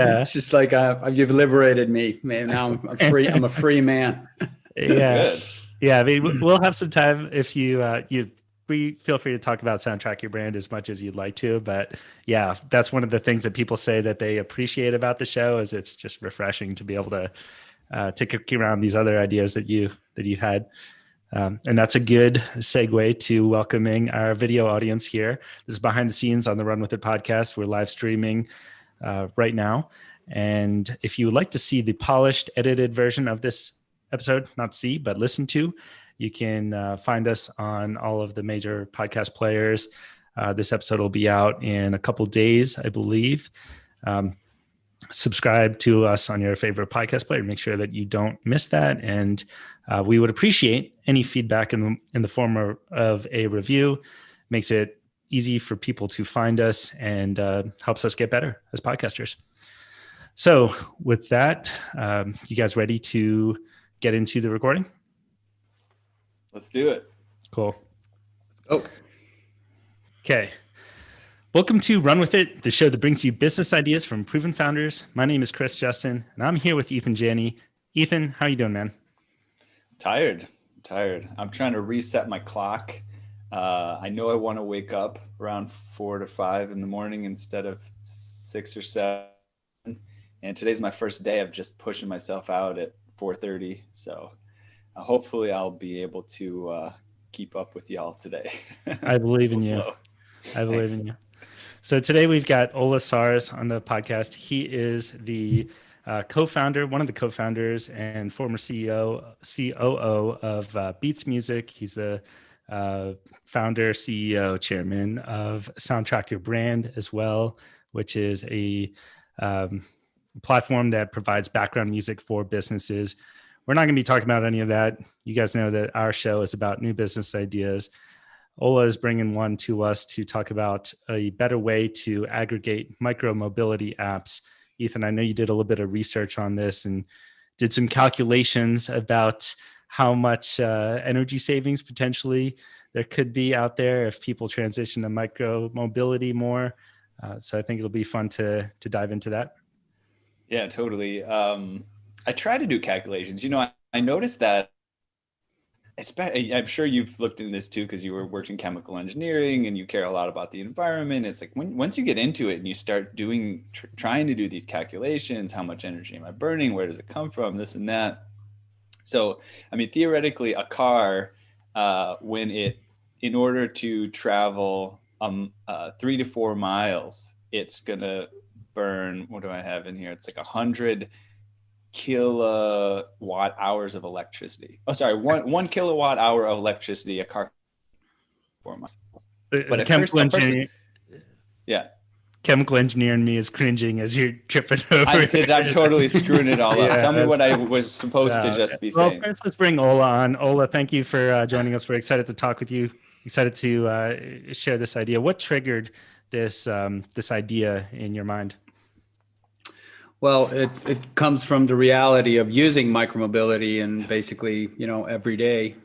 Yeah. It's just like you've liberated me, man. Now I'm free. I'm a free man. Yeah. Good. Yeah. I mean, we'll have some time if you feel free to talk about Soundtrack Your Brand as much as you'd like to. But yeah, that's one of the things that people say that they appreciate about the show is it's just refreshing to be able to kick around these other ideas that you've had. And that's a good segue to welcoming our video audience here. This is behind the scenes on the Run With It podcast. We're live streaming right now. And if you would like to see the polished, edited version of this episode, not see, but listen to, you can find us on all of the major podcast players. This episode will be out in a couple days, I believe. Subscribe to us on your favorite podcast player. Make sure that you don't miss that. And we would appreciate any feedback in the form of a review. Makes it easy for people to find us and helps us get better as podcasters. So with that, you guys ready to get into the recording? Let's do it. Cool. Oh, okay. Welcome to Run With It, the show that brings you business ideas from proven founders. My name is Chris Justin, and I'm here with Ethan Janney. Ethan, how are you doing, man? Tired. I'm trying to reset my clock. I know I want to wake up around 4 to 5 in the morning instead of 6 or 7. And today's my first day of just pushing myself out at 4:30. So hopefully I'll be able to keep up with y'all today. I believe in you. Slow. I believe in you. So today we've got Ola Sars on the podcast. He is the co-founder, one of the co-founders and former COO of Beats Music. He's the founder, CEO, chairman of Soundtrack Your Brand as well, which is a platform that provides background music for businesses. We're not going to be talking about any of that. You guys know that our show is about new business ideas. Ola is bringing one to us to talk about a better way to aggregate micro mobility apps. Ethan, I know you did a little bit of research on this and did some calculations about how much energy savings potentially there could be out there if people transition to micro mobility more. So I think it'll be fun to dive into that. Yeah, totally. I try to do calculations. I noticed that I'm sure you've looked into this too, because you worked in chemical engineering and you care a lot about the environment. It's like once you get into it and you start trying to do these calculations, how much energy am I burning? Where does it come from? This and that. So, I mean, theoretically, a car, in order to travel 3 to 4 miles, it's gonna burn. What do I have in here? It's like 100 kilowatt hours of electricity. Oh, sorry, one kilowatt hour of electricity a car 4 miles. But chemical engineering, yeah. Chemical engineer in me is cringing as you're tripping over. I'm totally screwing it all up. Yeah, Tell me what I was supposed to just be saying. Well, first let's bring Ola on. Ola, thank you for joining us. We're excited to talk with you. Excited to share this idea. What triggered this idea in your mind? well, it comes from the reality of using micromobility and basically, every day.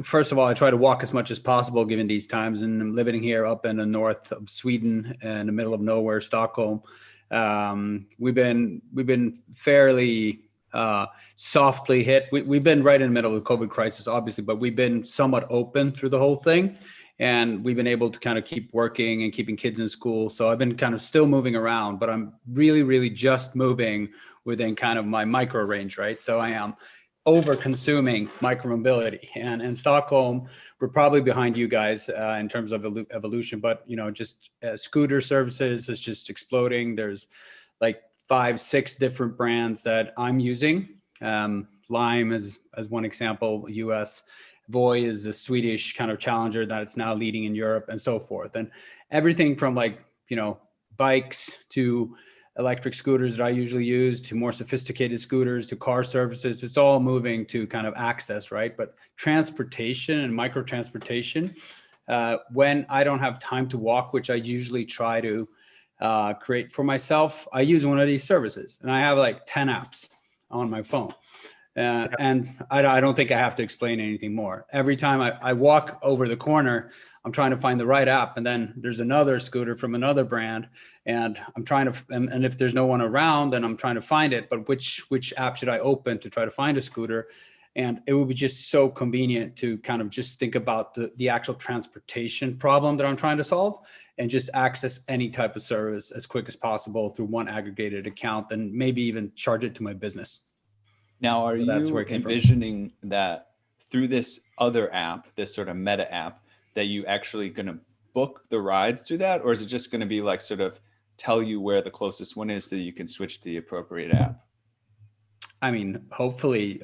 First of all, I try to walk as much as possible given these times. And I'm living here up in the north of Sweden, in the middle of nowhere, Stockholm. We've been fairly softly hit. We've been right in the middle of the COVID crisis, obviously, but we've been somewhat open through the whole thing. And we've been able to kind of keep working and keeping kids in school. So I've been kind of still moving around, but I'm really, really just moving within kind of my micro range, right? So I am over consuming micromobility. And in Stockholm, we're probably behind you guys in terms of evolution, but just scooter services is just exploding. There's like 5-6 different brands that I'm using. Lime is as one example, US. Voi is the Swedish kind of challenger that it's now leading in Europe and so forth. And everything from bikes to electric scooters that I usually use to more sophisticated scooters to car services, it's all moving to kind of access, right? But transportation and micro transportation, when I don't have time to walk, which I usually try to create for myself, I use one of these services and I have like 10 apps on my phone. And I don't think I have to explain anything more. Every time I walk over the corner, I'm trying to find the right app, and then there's another scooter from another brand, and I'm trying to, and if there's no one around, then I'm trying to find it. But which app should I open to try to find a scooter? And it would be just so convenient to kind of just think about the actual transportation problem that I'm trying to solve, and just access any type of service as quick as possible through one aggregated account, and maybe even charge it to my business. Now, are So that's you where it came from. envisioning that through this other app, this sort of meta app, that you actually going to book the rides through that? Or is it just going to be like sort of tell you where the closest one is so that you can switch to the appropriate app? I mean, hopefully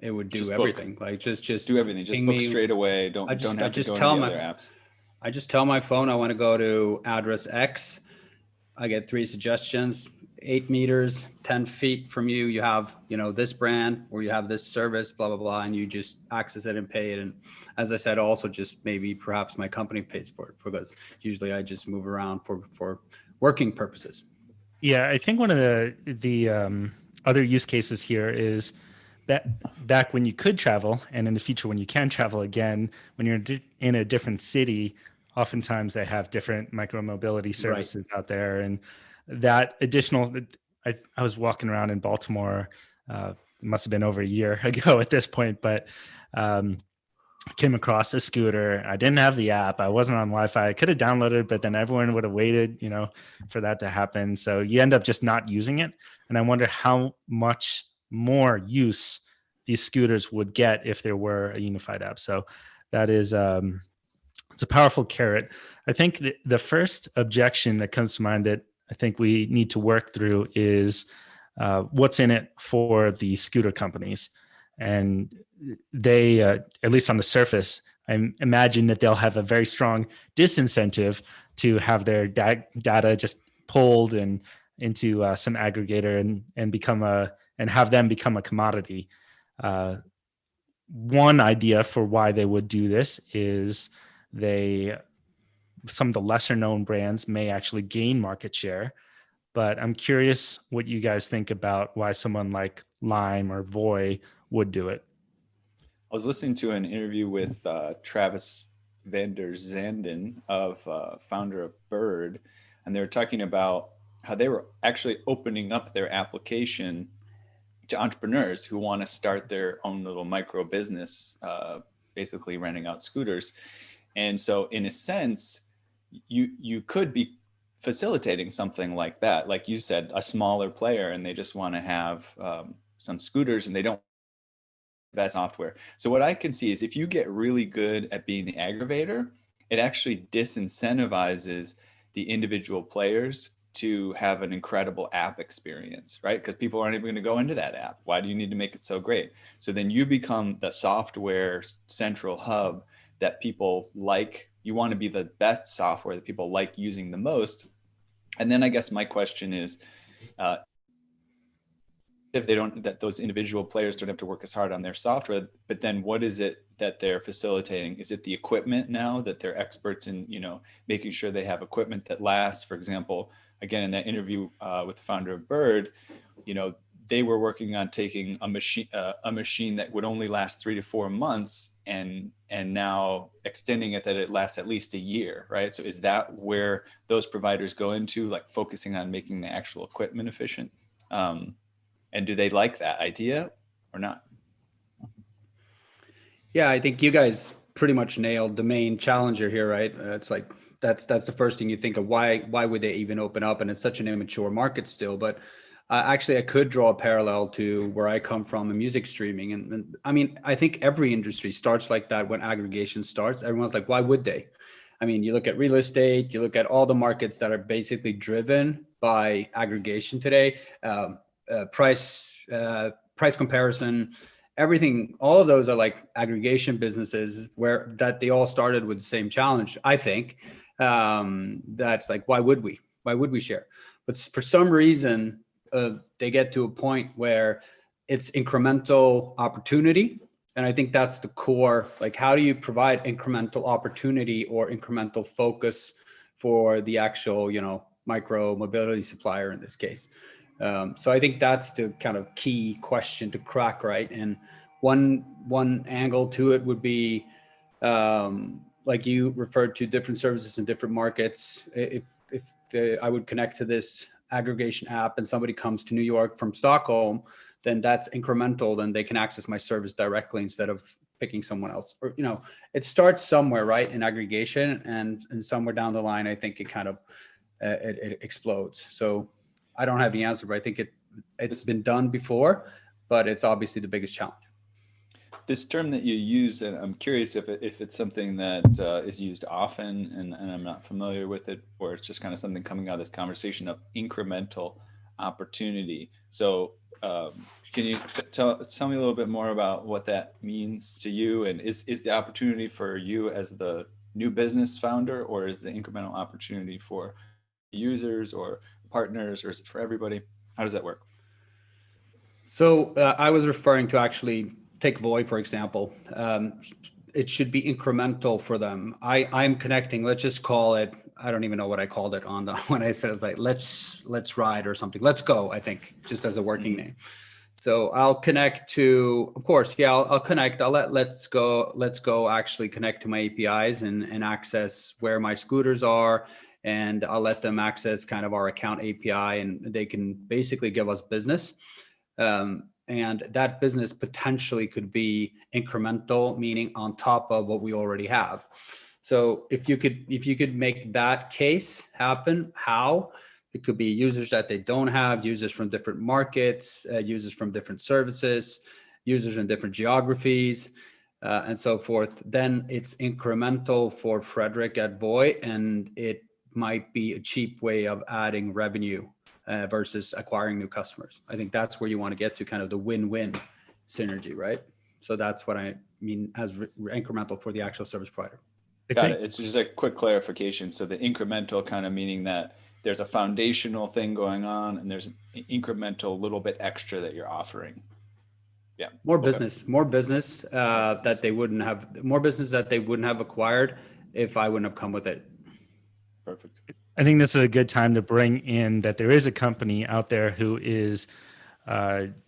it would do Just book. everything. Like just Do everything. Just book straight away. Don't have to go into the other apps. I just tell my phone I want to go to address X. I get 3 suggestions. 8 meters, 10 feet from you, you have, this brand, or you have this service, blah, blah, blah, and you just access it and pay it. And as I said, also just maybe perhaps my company pays for it, because usually I just move around for working purposes. Yeah, I think one of the other use cases here is that back when you could travel, and in the future when you can travel again, when you're in a different city, oftentimes they have different micromobility services out there, and that additional. I was walking around in Baltimore. It must have been over a year ago at this point, but came across a scooter. I didn't have the app. I wasn't on Wi-Fi. I could have downloaded it, but then everyone would have waited, for that to happen. So you end up just not using it. And I wonder how much more use these scooters would get if there were a unified app. So that is, it's a powerful carrot. I think the first objection that comes to mind that I think we need to work through is what's in it for the scooter companies. And they, at least on the surface, I imagine that they'll have a very strong disincentive to have their data just pulled and into some aggregator and have them become a commodity. One idea for why they would do this is some of the lesser known brands may actually gain market share. But I'm curious what you guys think about why someone like Lime or Voy would do it. I was listening to an interview with Travis van der Zanden, founder of Bird, and they were talking about how they were actually opening up their application to entrepreneurs who want to start their own little micro business, basically renting out scooters. And so in a sense, you could be facilitating something like that. Like you said, a smaller player, and they just want to have some scooters and they don't that software. So what I can see is if you get really good at being the aggravator, it actually disincentivizes the individual players to have an incredible app experience, right? Because people aren't even going to go into that app. Why do you need to make it so great? So then you become the software central hub that people like. You want to be the best software that people like using the most. And then I guess my question is, if they don't, that those individual players don't have to work as hard on their software, but then what is it that they're facilitating? Is it the equipment now that they're experts in, making sure they have equipment that lasts? For example, again, in that interview with the founder of Bird, they were working on taking a machine that would only last 3 to 4 months and now extending it that it lasts at least a year, right? So is that where those providers go into, like focusing on making the actual equipment efficient? And do they like that idea or not? Yeah, I think you guys pretty much nailed the main challenger here, right? It's like that's the first thing you think of. Why would they even open up? And it's such an immature market still. But actually, I could draw a parallel to where I come from in music streaming. And I mean, I think every industry starts like that when aggregation starts. Everyone's like, why would they? I mean, you look at real estate, you look at all the markets that are basically driven by aggregation today. Price comparison, everything, all of those are like aggregation businesses that they all started with the same challenge. I think that's like, why would we share? But for some reason, they get to a point where it's incremental opportunity. And I think that's the core, like, how do you provide incremental opportunity or incremental focus for the actual, micro mobility supplier in this case. So I think that's the kind of key question to crack, right? And one angle to it would be, like you referred to, different services in different markets. If I would connect to this aggregation app and somebody comes to New York from Stockholm, then that's incremental. Then they can access my service directly instead of picking someone else. Or, it starts somewhere, right, in aggregation, and somewhere down the line, I think it kind of it explodes. So I don't have the answer, but I think it's been done before, but it's obviously the biggest challenge. This term that you use, and I'm curious if it's something that is used often, and I'm not familiar with it, or it's just kind of something coming out of this conversation of incremental opportunity. So can you tell me a little bit more about what that means to you? And is the opportunity for you as the new business founder, or is the incremental opportunity for users or partners, or is it for everybody? How does that work? So I was referring to, actually, take Voy, for example. It should be incremental for them. I'm connecting, let's just call it, I don't even know what I called it on the, when I said, it's like, let's ride or something. Let's go, I think, just as a working name. So I'll connect to, of course, yeah, I'll connect. I'll let's go actually connect to my APIs and access where my scooters are. And I'll let them access kind of our account API, and they can basically give us business. And that business potentially could be incremental, meaning on top of what we already have. So if you could make that case happen, how? It could be users that they don't have, users from different markets, users from different services, users in different geographies, and so forth. Then it's incremental for Frederick at Voy, and it might be a cheap way of adding revenue versus acquiring new customers. I think that's where you want to get to, kind of the win-win synergy, right? So that's what I mean as incremental for the actual service provider. Got it. It's just a quick clarification. So the incremental kind of meaning that there's a foundational thing going on, and there's an incremental little bit extra that you're offering. Yeah. More business that they wouldn't have acquired if I wouldn't have come with it. Perfect. I think this is a good time to bring in that there is a company out there who is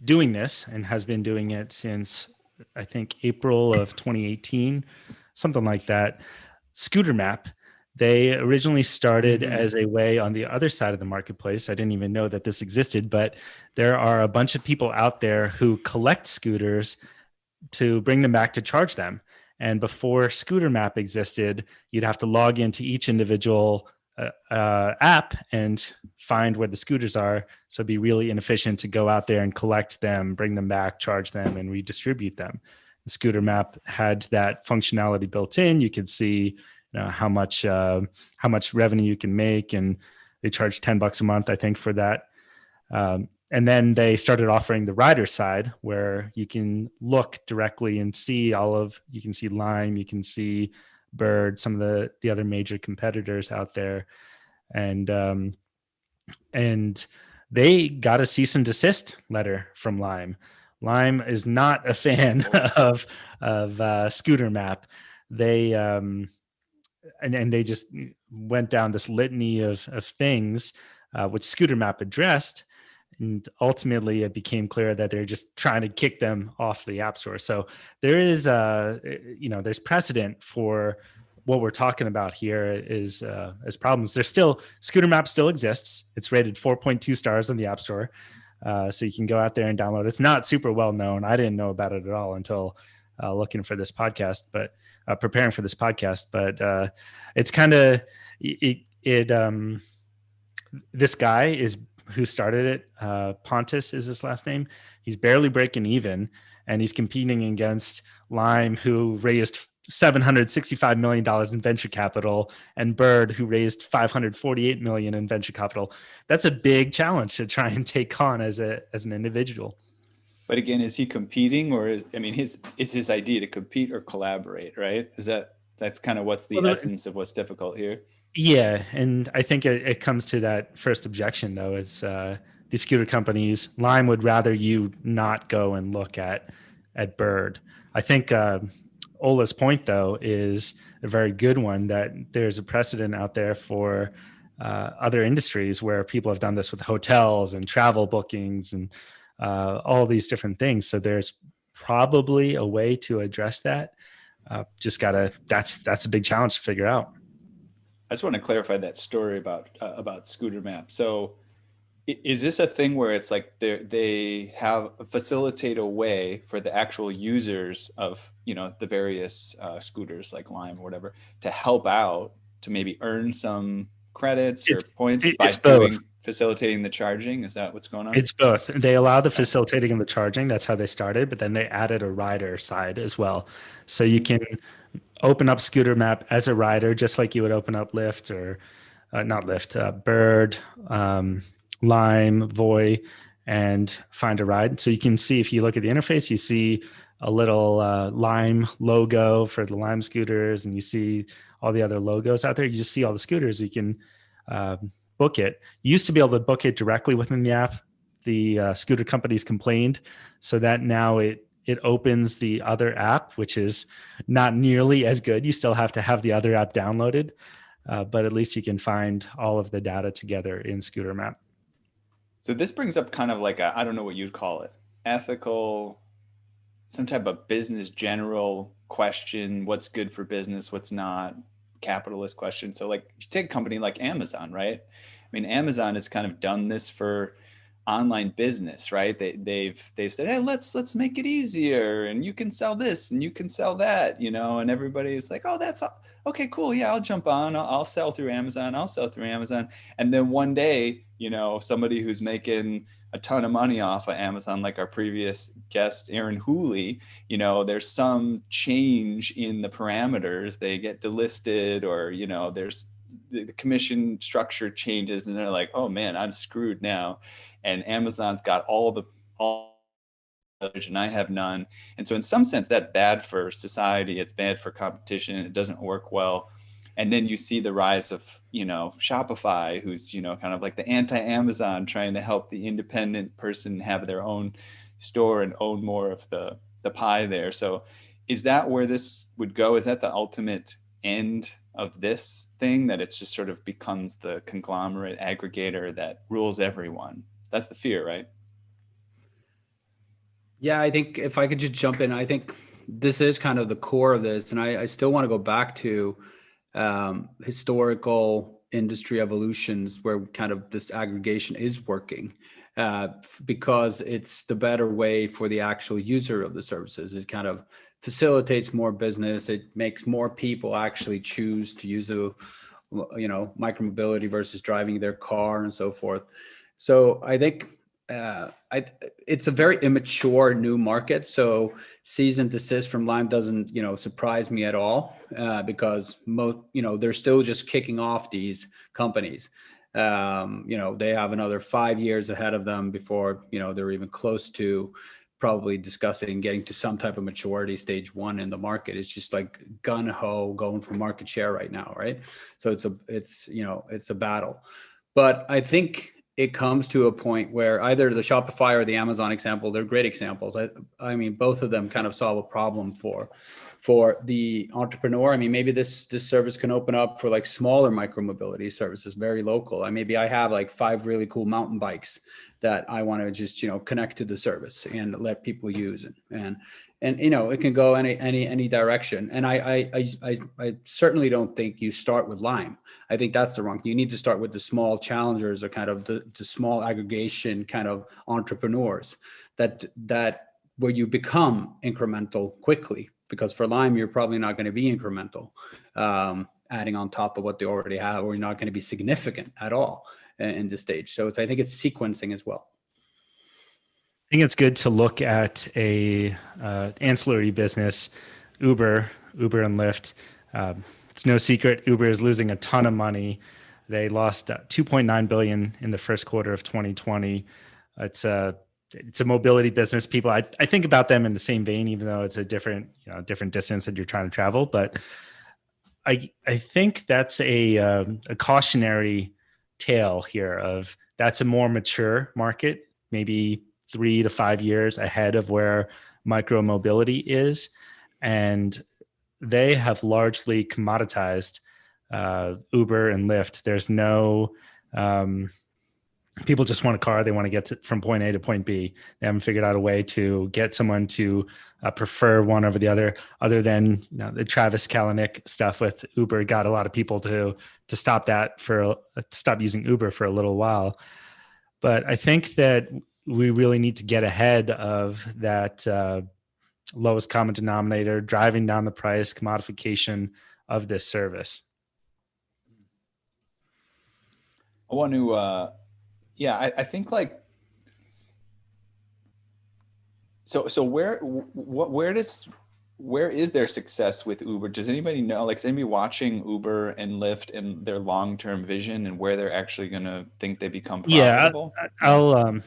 doing this and has been doing it since, I think, April of 2018, something like that. Scooter Map. They originally started as a way on the other side of the marketplace. I didn't even know that this existed, but there are a bunch of people out there who collect scooters to bring them back to charge them. And before Scooter Map existed, you'd have to log into each individual app and find where the scooters are. So it'd be really inefficient to go out there and collect them, bring them back, charge them, and redistribute them. The Scooter Map had that functionality built in. You could see how much revenue you can make, and they charge $10 a month, I think, for that. And then they started offering the rider side, where you can look directly and see you can see Lime, you can see Bird, some of the other major competitors out there. And they got a cease and desist letter from Lime. Lime is not a fan of Scooter Map. They and they just went down this litany of things which Scooter Map addressed. And ultimately, it became clear that they're just trying to kick them off the App Store. So there is, there's precedent for what we're talking about here is as problems. There's still, Scooter Map still exists. It's rated 4.2 stars on the App Store. So you can go out there and download it. It's not super well known. I didn't know about it at all until looking for this podcast, but preparing for this podcast. But it's kind of, this guy is who started it. Pontus is his last name. He's barely breaking even, and he's competing against Lime, who raised $765 million in venture capital, and Bird, who raised $548 million in venture capital. That's a big challenge to try and take on as an individual. But again, is he competing, or is his idea to compete or collaborate, right? That's kind of what's the essence of what's difficult here? Yeah, and I think it comes to that first objection, though. It's the scooter companies. Lime would rather you not go and look at Bird. I think Ola's point, though, is a very good one, that there's a precedent out there for other industries where people have done this with hotels and travel bookings and all these different things. So there's probably a way to address that. That's a big challenge to figure out. I just want to clarify that story about Scooter Map. So is this a thing where it's like they have facilitate a way for the actual users of, you know, the various scooters like Lime or whatever to help out to maybe earn some credits or points by facilitating the charging? Is that what's going on? It's both. They allow the facilitating and the charging. That's how they started, but then they added a rider side as well. So you can open up Scooter Map as a rider, just like you would open up Lyft or not Lyft, Bird, Lime, Voy, and find a ride. So you can see, if you look at the interface, you see a little Lime logo for the Lime scooters, and you see all the other logos out there. You just see all the scooters. You can book it. You used to be able to book it directly within the app. The scooter companies complained, so that now it opens the other app, which is not nearly as good. You still have to have the other app downloaded, but at least you can find all of the data together in Scooter Map. So this brings up kind of like I don't know what you'd call it, ethical, some type of business general question. What's good for business? What's not? Capitalist question. So like, if you take a company like Amazon, right? I mean, Amazon has kind of done this for online business, right? They've said, hey, let's make it easier, and you can sell this and you can sell that, you know, and everybody's like, oh, that's okay, cool, yeah, I'll jump on, I'll sell through Amazon, and then one day, you know, somebody who's making a ton of money off of Amazon, like our previous guest, Aaron Hooley, you know, there's some change in the parameters, they get delisted, or, you know, there's the commission structure changes, and they're like, oh man, I'm screwed now. And Amazon's got all and I have none. And so in some sense, that's bad for society. It's bad for competition. It doesn't work well. And then you see the rise of, you know, Shopify, who's, you know, kind of like the anti-Amazon, trying to help the independent person have their own store and own more of the pie there. So is that where this would go? Is that the ultimate end of this thing, that it's just sort of becomes the conglomerate aggregator that rules everyone? That's the fear, right? Yeah, I think if I could just jump in, I think this is kind of the core of this. And I still want to go back to historical industry evolutions where kind of this aggregation is working, because it's the better way for the actual user of the services. It kind of facilitates more business. It makes more people actually choose to use micromobility versus driving their car and so forth. So I think it's a very immature new market. So cease and desist from Lime doesn't, surprise me at all, because they're still just kicking off these companies. They have another 5 years ahead of them before, they're even close to probably discussing getting to some type of maturity. Stage one in the market. It's just like gun ho going for market share right now, right? So it's a battle. But I think it comes to a point where either the Shopify or the Amazon example, they're great examples. I mean, both of them kind of solve a problem for the entrepreneur. I mean, maybe this service can open up for like smaller micromobility services, very local. Maybe I have like 5 really cool mountain bikes that I want to just, connect to the service and let people use it. And it can go any direction. And I certainly don't think you start with Lime. I think that's the wrong. You need to start with the small challengers, or kind of the small aggregation kind of entrepreneurs that where you become incremental quickly. Because for Lime, you're probably not going to be incremental, adding on top of what they already have, or you're not going to be significant at all in this stage. So I think it's sequencing as well. I think it's good to look at a ancillary business, Uber and Lyft. It's no secret Uber is losing a ton of money. They lost 2.9 billion in the first quarter of 2020. It's a mobility business. People, I think about them in the same vein, even though it's a different distance that you're trying to travel. But I think that's a cautionary tale here of that's a more mature market, maybe 3 to 5 years ahead of where micro mobility is. And they have largely commoditized Uber and Lyft. There's no people just want a car. They want to get from point A to point B. They haven't figured out a way to get someone to prefer one over the other than the Travis Kalanick stuff with Uber got a lot of people to stop stop using Uber for a little while. But I think that we really need to get ahead of that lowest common denominator, driving down the price, commodification of this service. I want to, I think like, so where is their success with Uber? Does anybody know, like, is anybody watching Uber and Lyft and their long-term vision and where they're actually going to think they become profitable? I'll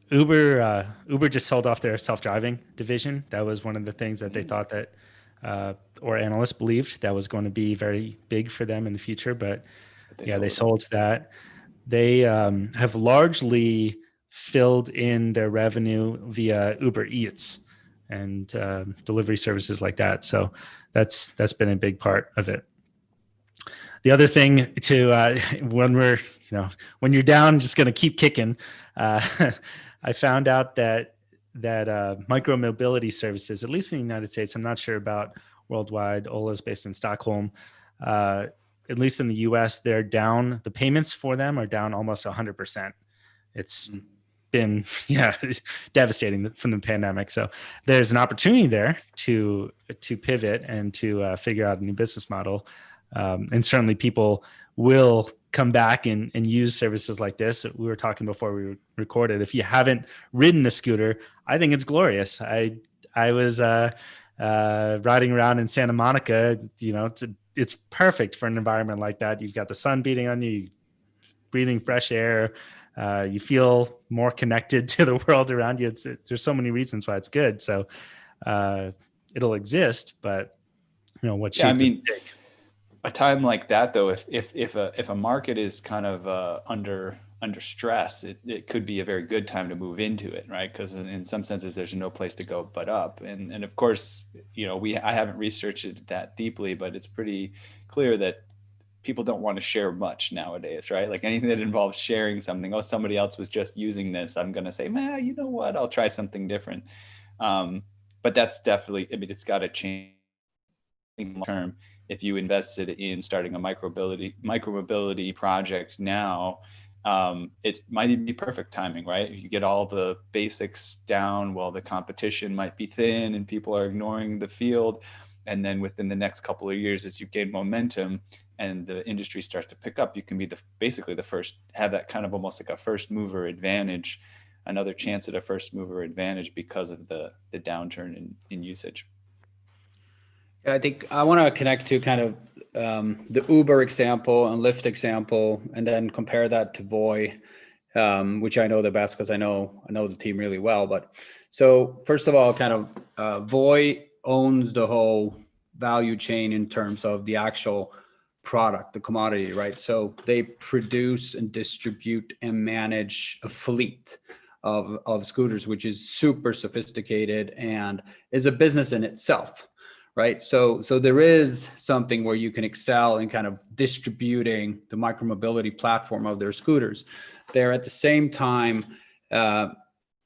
Uber just sold off their self-driving division. That was one of the things that they thought that, or analysts believed that was going to be very big for them in the future. But they sold that. They have largely filled in their revenue via Uber Eats and delivery services like that. So that's been a big part of it. The other thing to when you're down, just going to keep kicking. I found out that micro mobility services, at least in the United States, I'm not sure about worldwide. Ola is based in Stockholm. At least in the US, they're down. The payments for them are down almost 100%. It's been devastating from the pandemic. So there's an opportunity there to pivot and to figure out a new business model. And certainly people will come back and use services like this. We were talking before we recorded. If you haven't ridden a scooter, I think it's glorious. I was riding around in Santa Monica. It's perfect for an environment like that. You've got the sun beating on you, breathing fresh air. You feel more connected to the world around you. There's so many reasons why it's good. So it'll exist, but what shape does it take? A time like that, though, if a market is kind of under stress, it could be a very good time to move into it, right? Because in some senses, there's no place to go but up. And of course, I haven't researched it that deeply, but it's pretty clear that people don't want to share much nowadays, right? Like anything that involves sharing something. Oh, somebody else was just using this. I'm going to say, man, you know what? I'll try something different. But that's definitely, it's got to change long term. If you invested in starting a micromobility project now, it might even be perfect timing, right? You get all the basics down while the competition might be thin and people are ignoring the field. And then within the next couple of years, as you gain momentum and the industry starts to pick up, you can be basically the first, have that kind of almost like a first mover advantage, another chance at a first mover advantage because of the downturn in usage. I think I want to connect to kind of the Uber example and Lyft example, and then compare that to Voi, which I know the best because I know the team really well. But so first of all, kind of Voi owns the whole value chain in terms of the actual product, the commodity, right? So they produce and distribute and manage a fleet of scooters, which is super sophisticated and is a business in itself. Right. So there is something where you can excel in kind of distributing the micromobility platform of their scooters. They're at the same time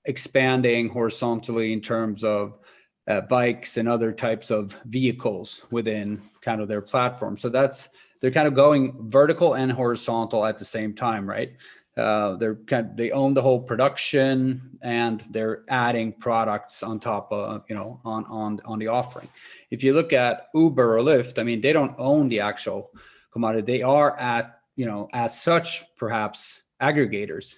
expanding horizontally in terms of bikes and other types of vehicles within kind of their platform. So they're kind of going vertical and horizontal at the same time, right? They own the whole production and they're adding products on top of, on the offering. If you look at Uber or Lyft, I mean, they don't own the actual commodity. They are as such, perhaps aggregators,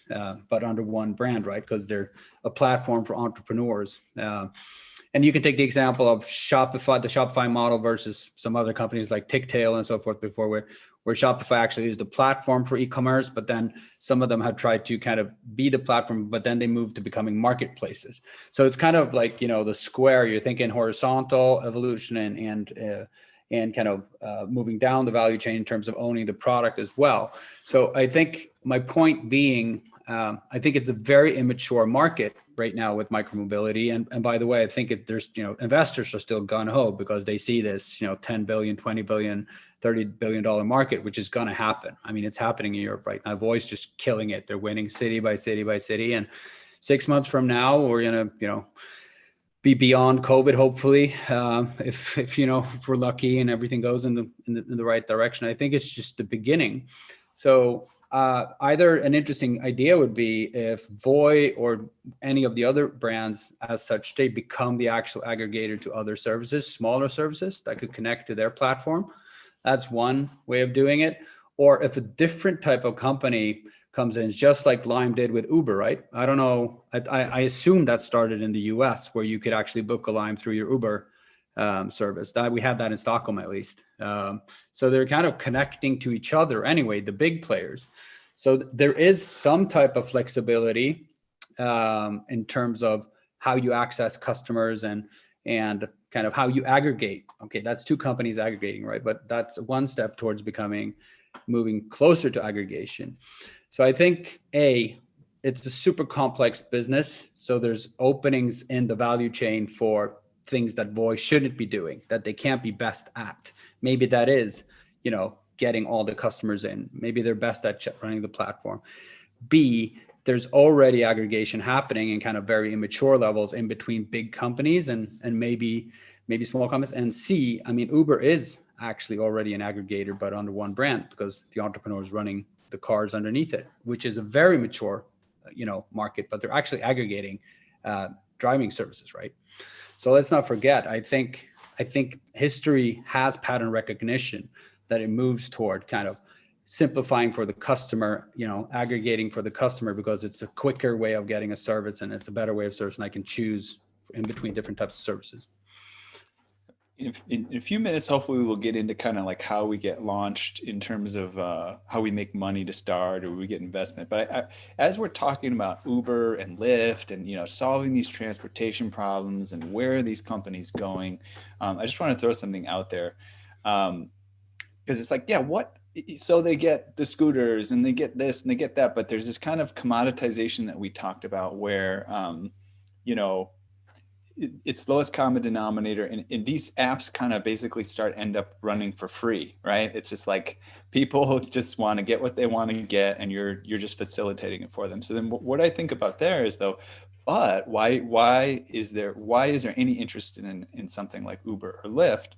but under one brand, right? Because they're a platform for entrepreneurs. And you can take the example of Shopify, the Shopify model versus some other companies like Ticktail and so forth before, where Shopify actually is the platform for e-commerce, but then some of them have tried to kind of be the platform, but then they moved to becoming marketplaces. So it's kind of like, the square, you're thinking horizontal evolution and kind of moving down the value chain in terms of owning the product as well. So I think my point being, I think it's a very immature market right now with micromobility. And by the way, I think there's, investors are still gung-ho because they see this, 10 billion, 20 billion $30 billion market, which is going to happen. I mean, it's happening in Europe right now. Voice just killing it. They're winning city by city by city. And 6 months from now, we're going to, be beyond COVID, hopefully, if we're lucky and everything goes in the right direction. I think it's just the beginning. So either an interesting idea would be if Voi or any of the other brands as such, they become the actual aggregator to other services, smaller services that could connect to their platform. That's one way of doing it. Or if a different type of company comes in, just like Lime did with Uber, right? I don't know. I assume that started in the US, where you could actually book a Lime through your Uber service. That we have that in Stockholm at least. So they're kind of connecting to each other anyway, the big players. So there is some type of flexibility in terms of how you access customers and kind of how you aggregate. Okay, that's two companies aggregating, right? But that's one step towards moving closer to aggregation. So I think it's a super complex business. So there's openings in the value chain for things that Voice shouldn't be doing, that they can't be best at. Maybe that is, getting all the customers in. Maybe they're best at running the platform. B, there's already aggregation happening in kind of very immature levels in between big companies and maybe small companies. And C, I mean, Uber is actually already an aggregator, but under one brand, because the entrepreneur is running the cars underneath it, which is a very mature, market, but they're actually aggregating driving services, right? So let's not forget, I think history has pattern recognition that it moves toward kind of simplifying for the customer, aggregating for the customer, because it's a quicker way of getting a service and it's a better way of service, and I can choose in between different types of services. In a few minutes, hopefully we'll get into kind of like how we get launched in terms of how we make money to start or we get investment. But as we're talking about Uber and Lyft and, solving these transportation problems and where are these companies going, I just want to throw something out there because it's like, so they get the scooters and they get this and they get that, but there's this kind of commoditization that we talked about where, it's lowest common denominator, and these apps kind of basically end up running for free, right? It's just like people just want to get what they want to get, and you're just facilitating it for them. So then what I think about there is though, but why is there any interest in something like Uber or Lyft?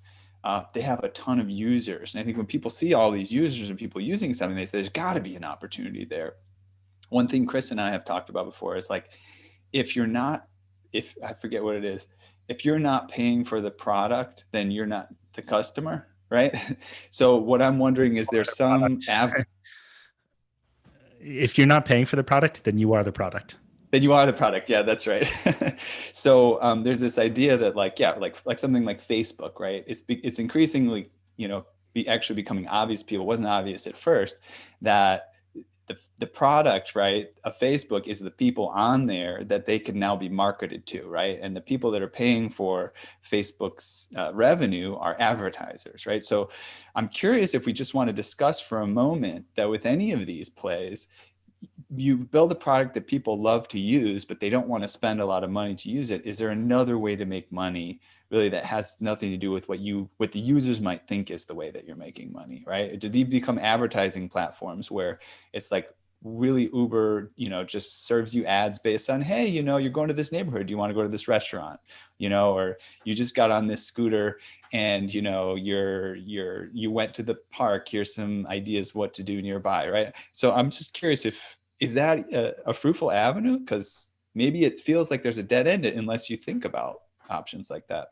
They have a ton of users, and I think when people see all these users and people using something, they say there's got to be an opportunity there. One thing Chris and I have talked about before is like, if I forget what it is, if you're not paying for the product, then you're not the customer, right? So what I'm wondering is there some if you're not paying for the product, then you are the product. Then you are the product. Yeah, that's right. So there's this idea that like something like Facebook, right? It's increasingly, actually becoming obvious to people. It wasn't obvious at first that the product, right, of Facebook is the people on there that they can now be marketed to, right? And the people that are paying for Facebook's revenue are advertisers, right? So I'm curious if we just want to discuss for a moment that with any of these plays, you build a product that people love to use, but they don't want to spend a lot of money to use it. Is there another way to make money really that has nothing to do with what the users might think is the way that you're making money, right? Do these become advertising platforms where it's like really Uber, just serves you ads based on, hey, you're going to this neighborhood, do you want to go to this restaurant, or you just got on this scooter and you went to the park, here's some ideas what to do nearby, right? So I'm just curious, is that a fruitful avenue? Because maybe it feels like there's a dead end unless you think about options like that.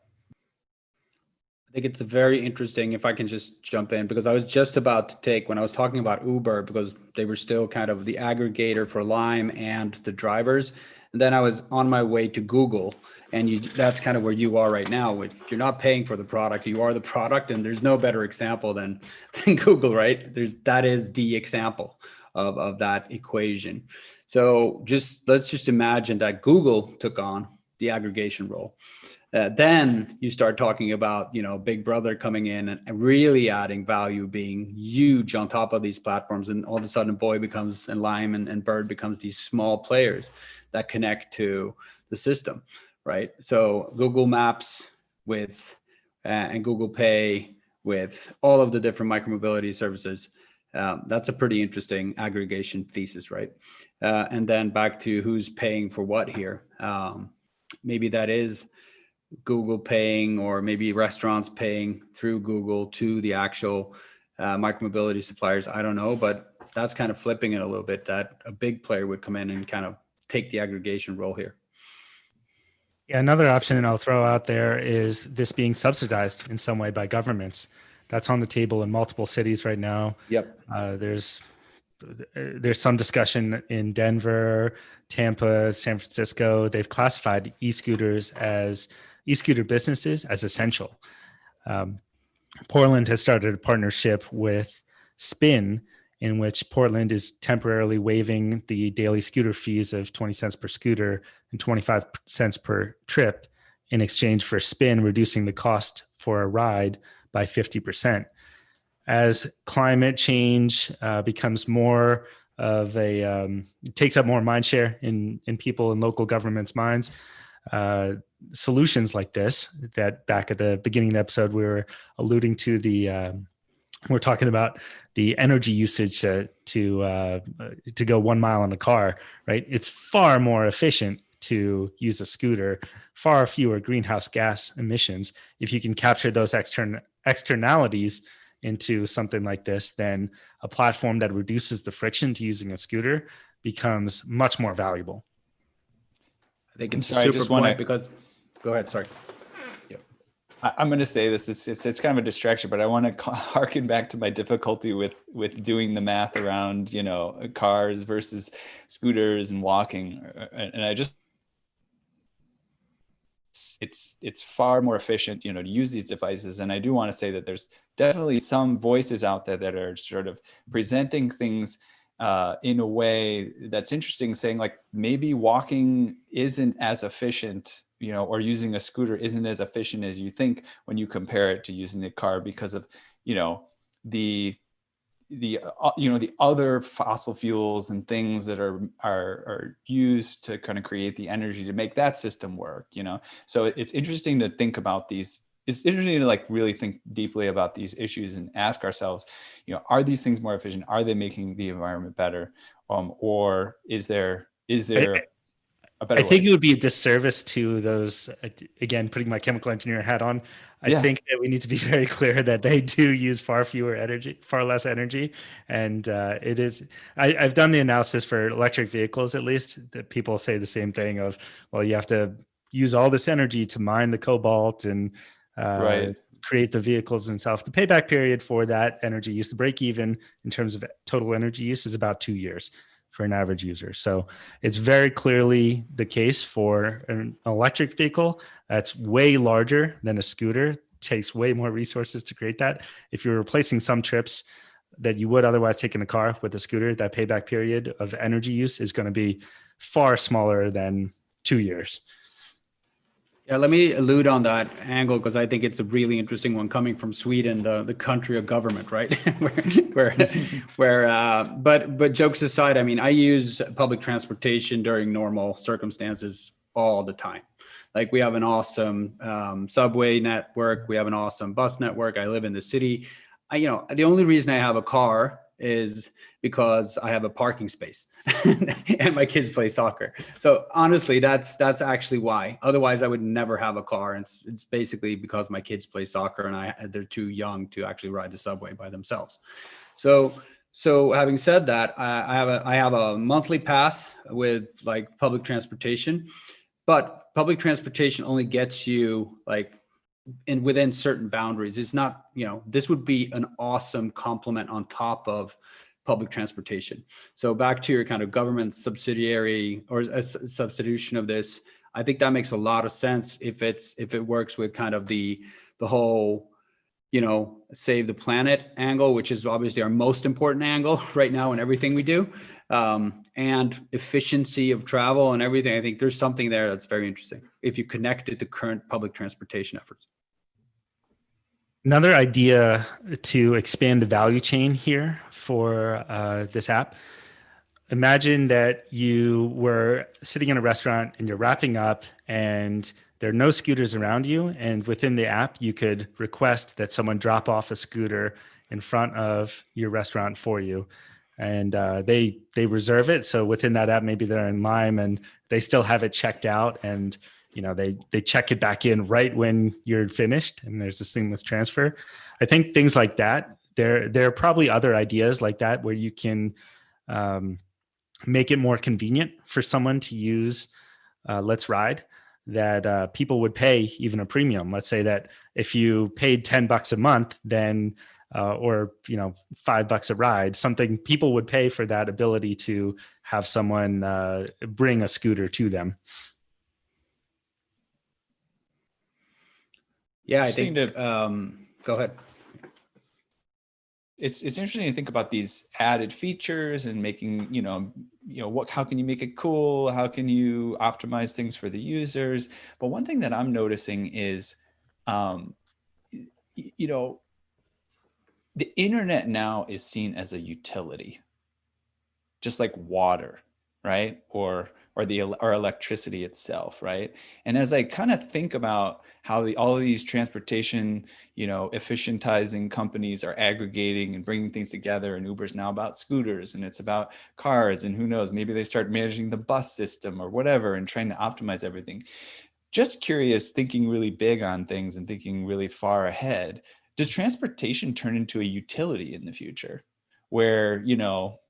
I think it's very interesting, if I can just jump in, because I was just about to take, when I was talking about Uber, because they were still kind of the aggregator for Lime and the drivers. And then I was on my way to Google, and that's kind of where you are right now, which you're not paying for the product, you are the product. And there's no better example than Google, right? That is the example of that equation. So let's just imagine that Google took on the aggregation role. Then you start talking about, Big Brother coming in and really adding value, being huge on top of these platforms. And all of a sudden Boy becomes, and Lime and Bird becomes these small players that connect to the system, right? So Google Maps and Google Pay with all of the different micromobility services. That's a pretty interesting aggregation thesis, right? And then back to who's paying for what here. Maybe that is Google paying, or maybe restaurants paying through Google to the actual micromobility suppliers. I don't know, but that's kind of flipping it a little bit, that a big player would come in and kind of take the aggregation role here. Yeah, another option I'll throw out there is this being subsidized in some way by governments. That's on the table in multiple cities right now. Yep. There's some discussion in Denver, Tampa, San Francisco. They've classified e-scooter businesses as essential. Portland has started a partnership with Spin, in which Portland is temporarily waiving the daily scooter fees of 20 cents per scooter and 25 cents per trip in exchange for Spin reducing the cost for a ride by 50%. As climate change becomes more of takes up more mind share in people and local governments' minds, solutions like this, that back at the beginning of the episode, we were alluding to we're talking about the energy usage to go 1 mile in a car, right? It's far more efficient to use a scooter, far fewer greenhouse gas emissions. If you can capture those externalities into something like this, then a platform that reduces the friction to using a scooter becomes much more valuable. I think it's a super point because, go ahead, sorry. I'm going to say this, it's kind of a distraction, but I want to harken back to my difficulty with doing the math around, cars versus scooters and walking. And I just, it's far more efficient, to use these devices. And I do want to say that there's definitely some voices out there that are sort of presenting things in a way that's interesting, saying like maybe walking isn't as efficient, or using a scooter isn't as efficient as you think when you compare it to using a car, because of, the other fossil fuels and things that are used to kind of create the energy to make that system work, So it's interesting to think about these. It's interesting to like really think deeply about these issues and ask ourselves, are these things more efficient? Are they making the environment better? Or is there a better way? I think it would be a disservice to those, again, putting my chemical engineer hat on. I think that we need to be very clear that they do use far less energy. And I've done the analysis for electric vehicles, at least, that people say the same thing of, well, you have to use all this energy to mine the cobalt and create the vehicles themselves. The payback period for that energy use, the break even in terms of total energy use, is about 2 years for an average user. So it's very clearly the case for an electric vehicle that's way larger than a scooter. It takes way more resources to create that. If you're replacing some trips that you would otherwise take in a car with a scooter, that payback period of energy use is going to be far smaller than 2 years. Yeah, let me allude on that angle because I think it's a really interesting one coming from Sweden, the country of government, right? But jokes aside, I mean, I use public transportation during normal circumstances all the time. Like we have an awesome subway network, we have an awesome bus network. I live in the city. The only reason I have a car is because I have a parking space and my kids play soccer. So honestly, that's actually why. Otherwise, I would never have a car. It's basically because my kids play soccer and they're too young to actually ride the subway by themselves. So having said that, I have a monthly pass with like public transportation, but public transportation only gets you like within certain boundaries. It's not, this would be an awesome complement on top of public transportation. So back to your kind of government subsidiary or a substitution of this, I think that makes a lot of sense if it works with kind of the whole, save the planet angle, which is obviously our most important angle right now in everything we do, and efficiency of travel and everything. I think there's something there that's very interesting if you connect it to current public transportation efforts. Another idea to expand the value chain here for this app. Imagine that you were sitting in a restaurant and you're wrapping up and there are no scooters around you, and within the app, you could request that someone drop off a scooter in front of your restaurant for you, and they reserve it. So within that app, maybe they're in Lime and they still have it checked out, and they check it back in right when you're finished, and there's a seamless transfer. I think things like that. There are probably other ideas like that where you can make it more convenient for someone to use Let's Ride, that people would pay even a premium. Let's say that if you paid $10 a month, then or $5 a ride, something people would pay for that ability to have someone bring a scooter to them. Yeah, I think. Go ahead. It's interesting to think about these added features and making, how can you make it cool? How can you optimize things for the users? But one thing that I'm noticing is, the internet now is seen as a utility, just like water, right? Or electricity itself, right? And as I kind of think about how all of these transportation, efficientizing companies are aggregating and bringing things together, and Uber's now about scooters, and it's about cars, and who knows, maybe they start managing the bus system or whatever and trying to optimize everything. Just curious, thinking really big on things and thinking really far ahead, does transportation turn into a utility in the future, where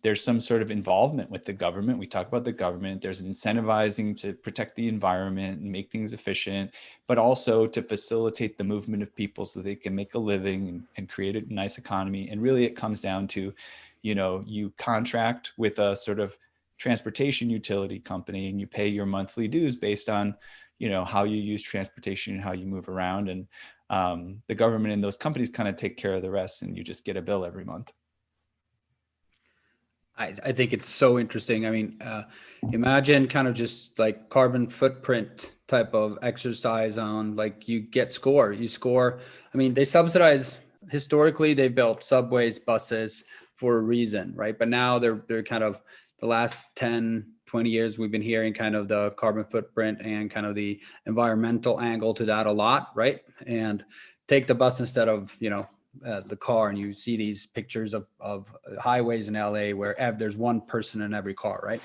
there's some sort of involvement with the government? We talk about the government, there's incentivizing to protect the environment and make things efficient, but also to facilitate the movement of people so they can make a living and create a nice economy. And really it comes down to, you contract with a sort of transportation utility company and you pay your monthly dues based on how you use transportation and how you move around, and the government and those companies kind of take care of the rest, and you just get a bill every month. I think it's so interesting. I mean, imagine kind of just like carbon footprint type of exercise on, like, you score. I mean, they subsidize, historically they built subways, buses for a reason, right? But now they're kind of, the last 10, 20 years, we've been hearing kind of the carbon footprint and kind of the environmental angle to that a lot, right? And take the bus instead of, the car, and you see these pictures of highways in LA where there's one person in every car, right?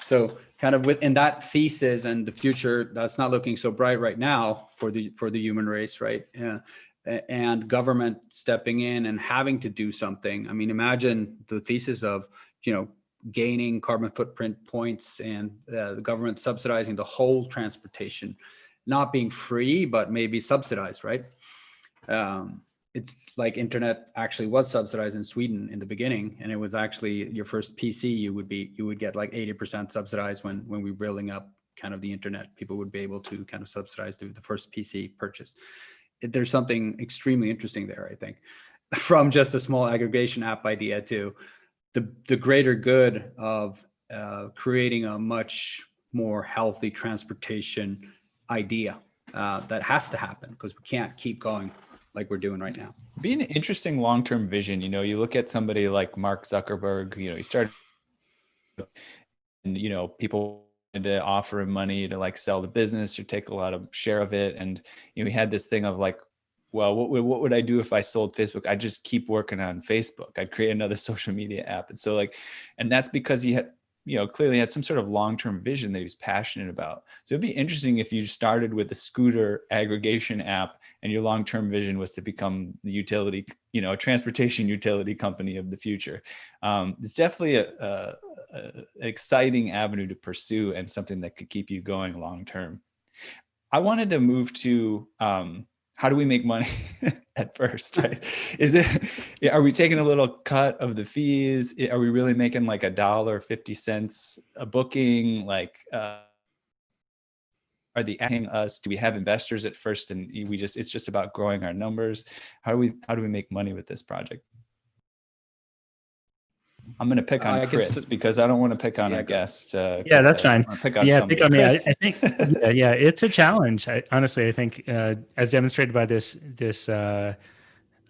So kind of within that thesis and the future, that's not looking so bright right now for the human race, right? And government stepping in and having to do something. I mean, imagine the thesis of, gaining carbon footprint points, and the government subsidizing the whole transportation, not being free, but maybe subsidized, right? It's like internet actually was subsidized in Sweden in the beginning, and it was actually your first PC, you would get like 80% subsidized when we were building up kind of the internet. People would be able to kind of subsidize the first PC purchase. There's something extremely interesting there, I think, from just a small aggregation app idea to the greater good of creating a much more healthy transportation idea that has to happen, because we can't keep going like we're doing right now. Be an interesting long-term vision. You look at somebody like Mark Zuckerberg, he started, and, people wanted to offer him money to like sell the business or take a lot of share of it. And, he had this thing of like, well, what would I do if I sold Facebook? I'd just keep working on Facebook. I'd create another social media app. And so and that's because he had, clearly had some sort of long-term vision that he was passionate about. So it'd be interesting if you started with a scooter aggregation app and your long-term vision was to become the utility, a transportation utility company of the future. It's definitely an exciting avenue to pursue, and something that could keep you going long-term. I wanted to move to, how do we make money at first, right? Are we taking a little cut of the fees? Are we really making like $1.50 a booking? Like, are they asking us? Do we have investors at first, and it's just about growing our numbers? How do we make money with this project? I'm going to pick on Chris because I don't want to pick on our guest. Yeah, that's fine. Pick on somebody. Pick on me. I think, it's a challenge. Honestly, I think as demonstrated by this challenge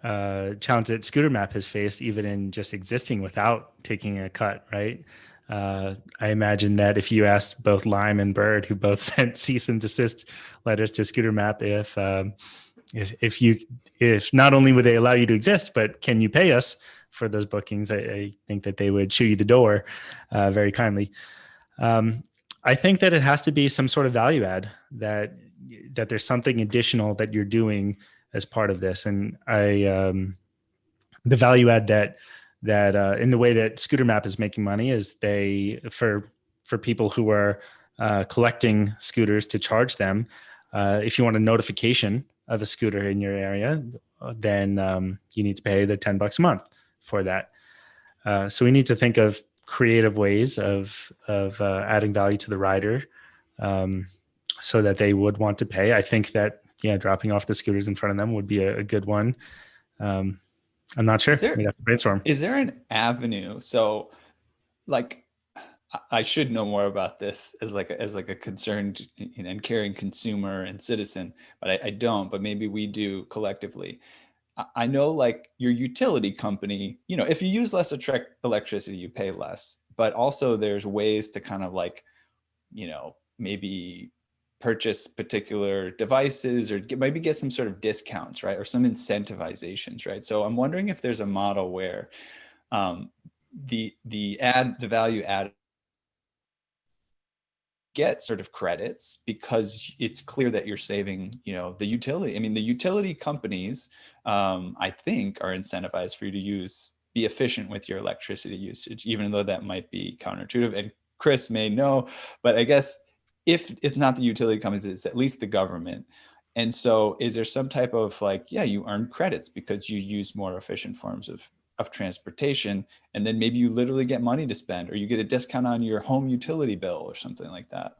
that Scooter Map has faced, even in just existing without taking a cut, right? I imagine that if you asked both Lime and Bird, who both sent cease and desist letters to Scooter Map, if not only would they allow you to exist, but can you pay us for those bookings, I think that they would show you the door very kindly. I think that it has to be some sort of value add, that there's something additional that you're doing as part of this. And the value add that in the way that Scooter Map is making money is for people who are collecting scooters to charge them. If you want a notification of a scooter in your area, then you need to pay the $10 a month for that. So we need to think of creative ways of adding value to the rider, so that they would want to pay. I think that dropping off the scooters in front of them would be a good one. I'm not sure. We have to brainstorm. Is there an avenue? So, like, I should know more about this as a concerned and caring consumer and citizen, but I don't. But maybe we do collectively. I know, like, your utility company, if you use less electricity, you pay less. But also there's ways to kind of like, maybe purchase particular devices or maybe get some sort of discounts, right? Or some incentivizations, right? So I'm wondering if there's a model where the value add get sort of credits because it's clear that you're saving, the utility. I mean, the utility companies, I think, are incentivized for you to be efficient with your electricity usage, even though that might be counterintuitive. And Chris may know, but I guess if it's not the utility companies, it's at least the government. And so is there some type of you earn credits because you use more efficient forms of transportation, and then maybe you literally get money to spend, or you get a discount on your home utility bill or something like that.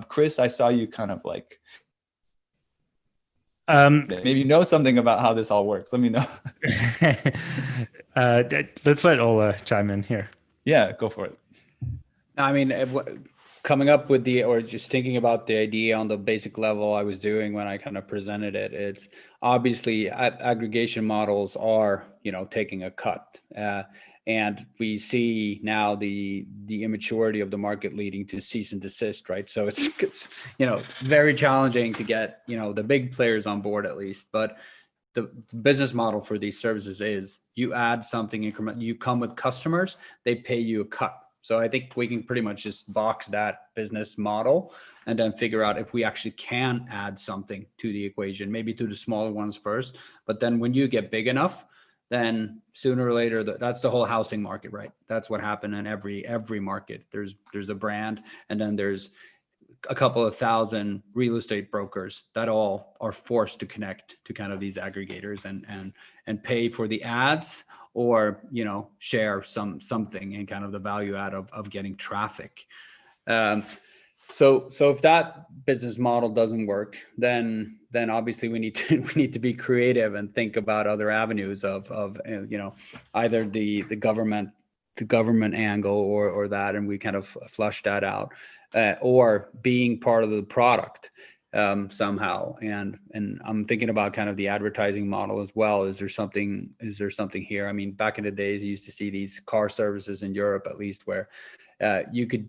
Chris, I saw you kind of maybe you know something about how this all works. Let me know. Let's let Ola chime in here. Yeah, go for it. I mean, coming up with or just thinking about the idea on the basic level I was doing when I kind of presented it, it's obviously aggregation models are, taking a cut. And we see now the immaturity of the market leading to cease and desist, right? So it's very challenging to get, the big players on board at least. But the business model for these services is you add something increment, you come with customers, they pay you a cut. So I think we can pretty much just box that business model and then figure out if we actually can add something to the equation, maybe to the smaller ones first. But then when you get big enough, then sooner or later, that's the whole housing market, right? That's what happened in every market. There's a brand, and then there's a couple of thousand real estate brokers that all are forced to connect to kind of these aggregators and pay for the ads, or share something in kind of the value add of getting traffic. So if that business model doesn't work, then obviously we need to be creative and think about other avenues of either the government angle or that, and we kind of flush that out, or being part of the product somehow. And I'm thinking about kind of the advertising model as well. Is there something here? I mean, back in the days, you used to see these car services in Europe, at least, where you could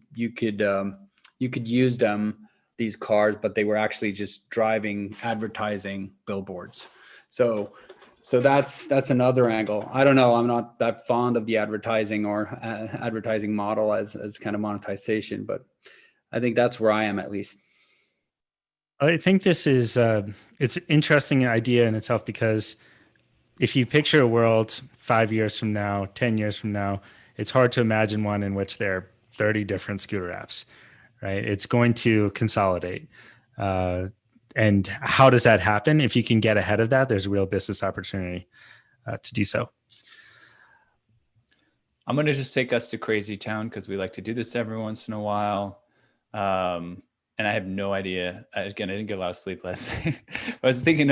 use them, these cars, but they were actually just driving advertising billboards. So that's another angle. I don't know. I'm not that fond of the advertising or advertising model as kind of monetization, but I think that's where I am, at least. I think this is it's an interesting idea in itself, because if you picture a world 5 years from now, 10 years from now, it's hard to imagine one in which there are 30 different scooter apps, right? It's going to consolidate. And how does that happen? If you can get ahead of that, there's a real business opportunity to do so. I'm going to just take us to Crazy Town because we like to do this every once in a while. And I have no idea. Again, I didn't get a lot of sleep last night. I was thinking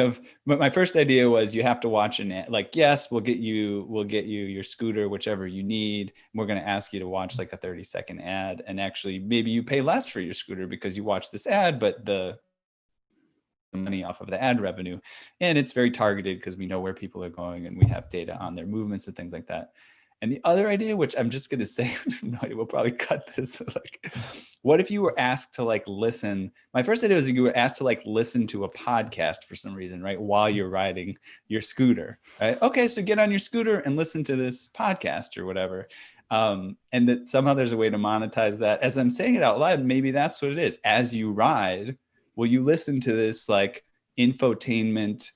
but my first idea was you have to watch an ad. Yes, we'll get you your scooter, whichever you need. We're going to ask you to watch like a 30-second ad, and actually maybe you pay less for your scooter because you watch this ad, but the money off of the ad revenue, and it's very targeted because we know where people are going and we have data on their movements and things like that. And the other idea, which I'm just going to say, no idea, we'll probably cut this. Like, what if you were asked to like listen? My first idea was you were asked to like listen to a podcast for some reason, right? While you're riding your scooter, right? Okay, so get on your scooter and listen to this podcast or whatever. And that somehow there's a way to monetize that. As I'm saying it out loud, maybe that's what it is. As you ride, will you listen to this like infotainment,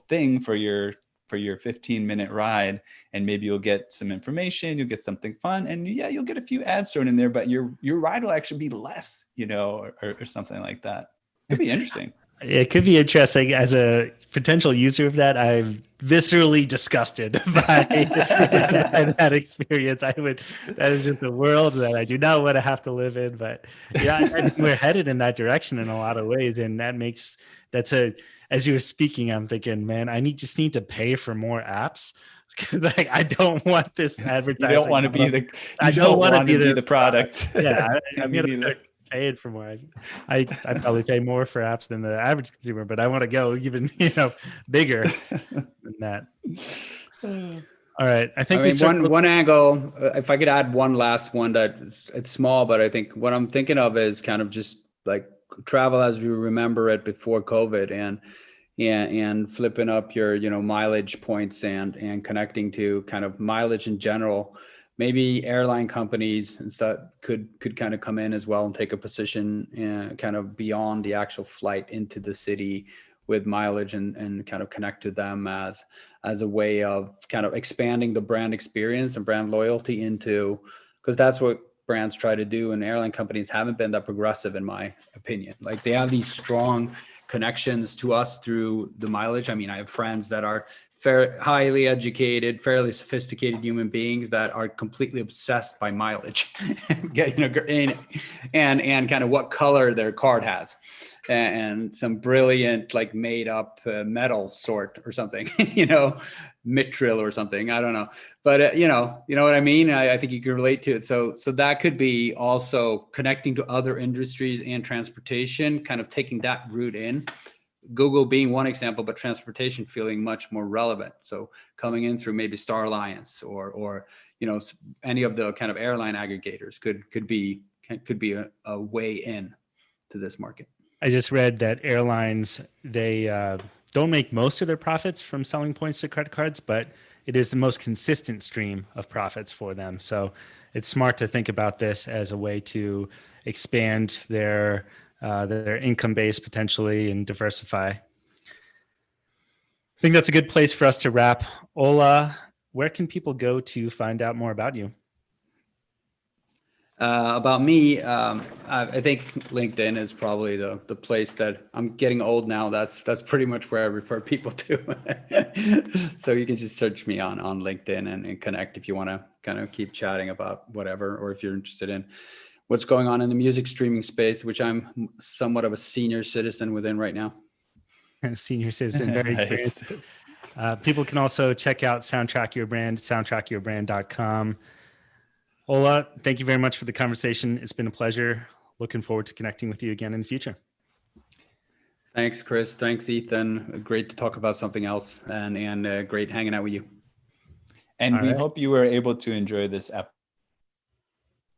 thing for your 15-minute ride, and maybe you'll get some information, you'll get something fun, and yeah, you'll get a few ads thrown in there, but your ride will actually be less, or something like that. Could be interesting. It could be interesting. As a potential user of that, I'm viscerally disgusted by that experience. That is just a world that I do not want to have to live in. But yeah, I think we're headed in that direction in a lot of ways, and as you were speaking, I'm thinking, man, just need to pay for more apps. Like, I don't want this advertising. You don't want to be the. I don't want to be the product. Yeah, I'm going to pay it for more. I probably pay more for apps than the average consumer, but I want to go even bigger than that. All right, I think one angle. If I could add one last one that it's small, but I think what I'm thinking of is kind of just like travel as we remember it before COVID, and flipping up your mileage points and connecting to kind of mileage in general. Maybe airline companies and stuff could kind of come in as well and take a position kind of beyond the actual flight into the city with mileage, and kind of connect to them as a way of kind of expanding the brand experience and brand loyalty into, because that's what brands try to do, and airline companies haven't been that progressive, in my opinion. Like, they have these strong connections to us through the mileage. I mean, I have friends that are highly educated, fairly sophisticated human beings that are completely obsessed by mileage, and kind of what color their card has, and some brilliant like made up metal sort or something, Mitril or something. I don't know, but you know what I mean. I think you can relate to it. So that could be also connecting to other industries and transportation, kind of taking that route in. Google being one example, but transportation feeling much more relevant. So coming in through maybe Star Alliance or any of the kind of airline aggregators could be a way in to this market. I just read that airlines, they don't make most of their profits from selling points to credit cards, but it is the most consistent stream of profits for them. So it's smart to think about this as a way to expand their income base potentially and diversify. I think that's a good place for us to wrap. Ola, where can people go to find out more about you? About me, I think LinkedIn is probably the place that I'm getting old now. That's pretty much where I refer people to. So you can just search me on LinkedIn and connect if you want to kind of keep chatting about whatever, or if you're interested in what's going on in the music streaming space, which I'm somewhat of a senior citizen within right now. Senior citizen, very experienced. People can also check out Soundtrack Your Brand, soundtrackyourbrand.com. Ola, thank you very much for the conversation. It's been a pleasure. Looking forward to connecting with you again in the future. Thanks, Chris. Thanks, Ethan. Great to talk about something else, and great hanging out with you. And we hope you were able to enjoy this episode,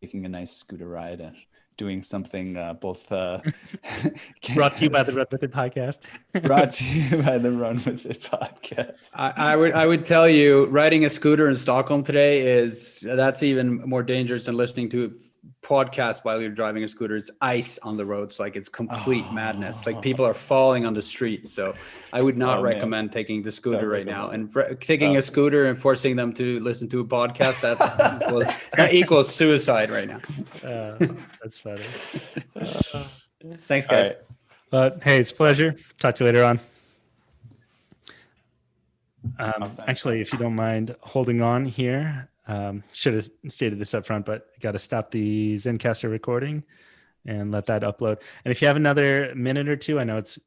taking a nice scooter ride and doing something both brought to you by the Run With It podcast. Brought to you by the Run With It podcast. I would tell you, riding a scooter in Stockholm today that's even more dangerous than listening to podcast while you're driving a scooter. It's ice on the roads, like it's complete madness. Like people are falling on the street. So I would not recommend taking the scooter right now. And taking a scooter and forcing them to listen to a podcast, that equals suicide right now. That's funny. Thanks, guys. Right. Hey, it's a pleasure. Talk to you later on. Actually, if you don't mind holding on here, should have stated this up front, but I got to stop the Zencastr recording and let that upload. And if you have another minute or two, I know it's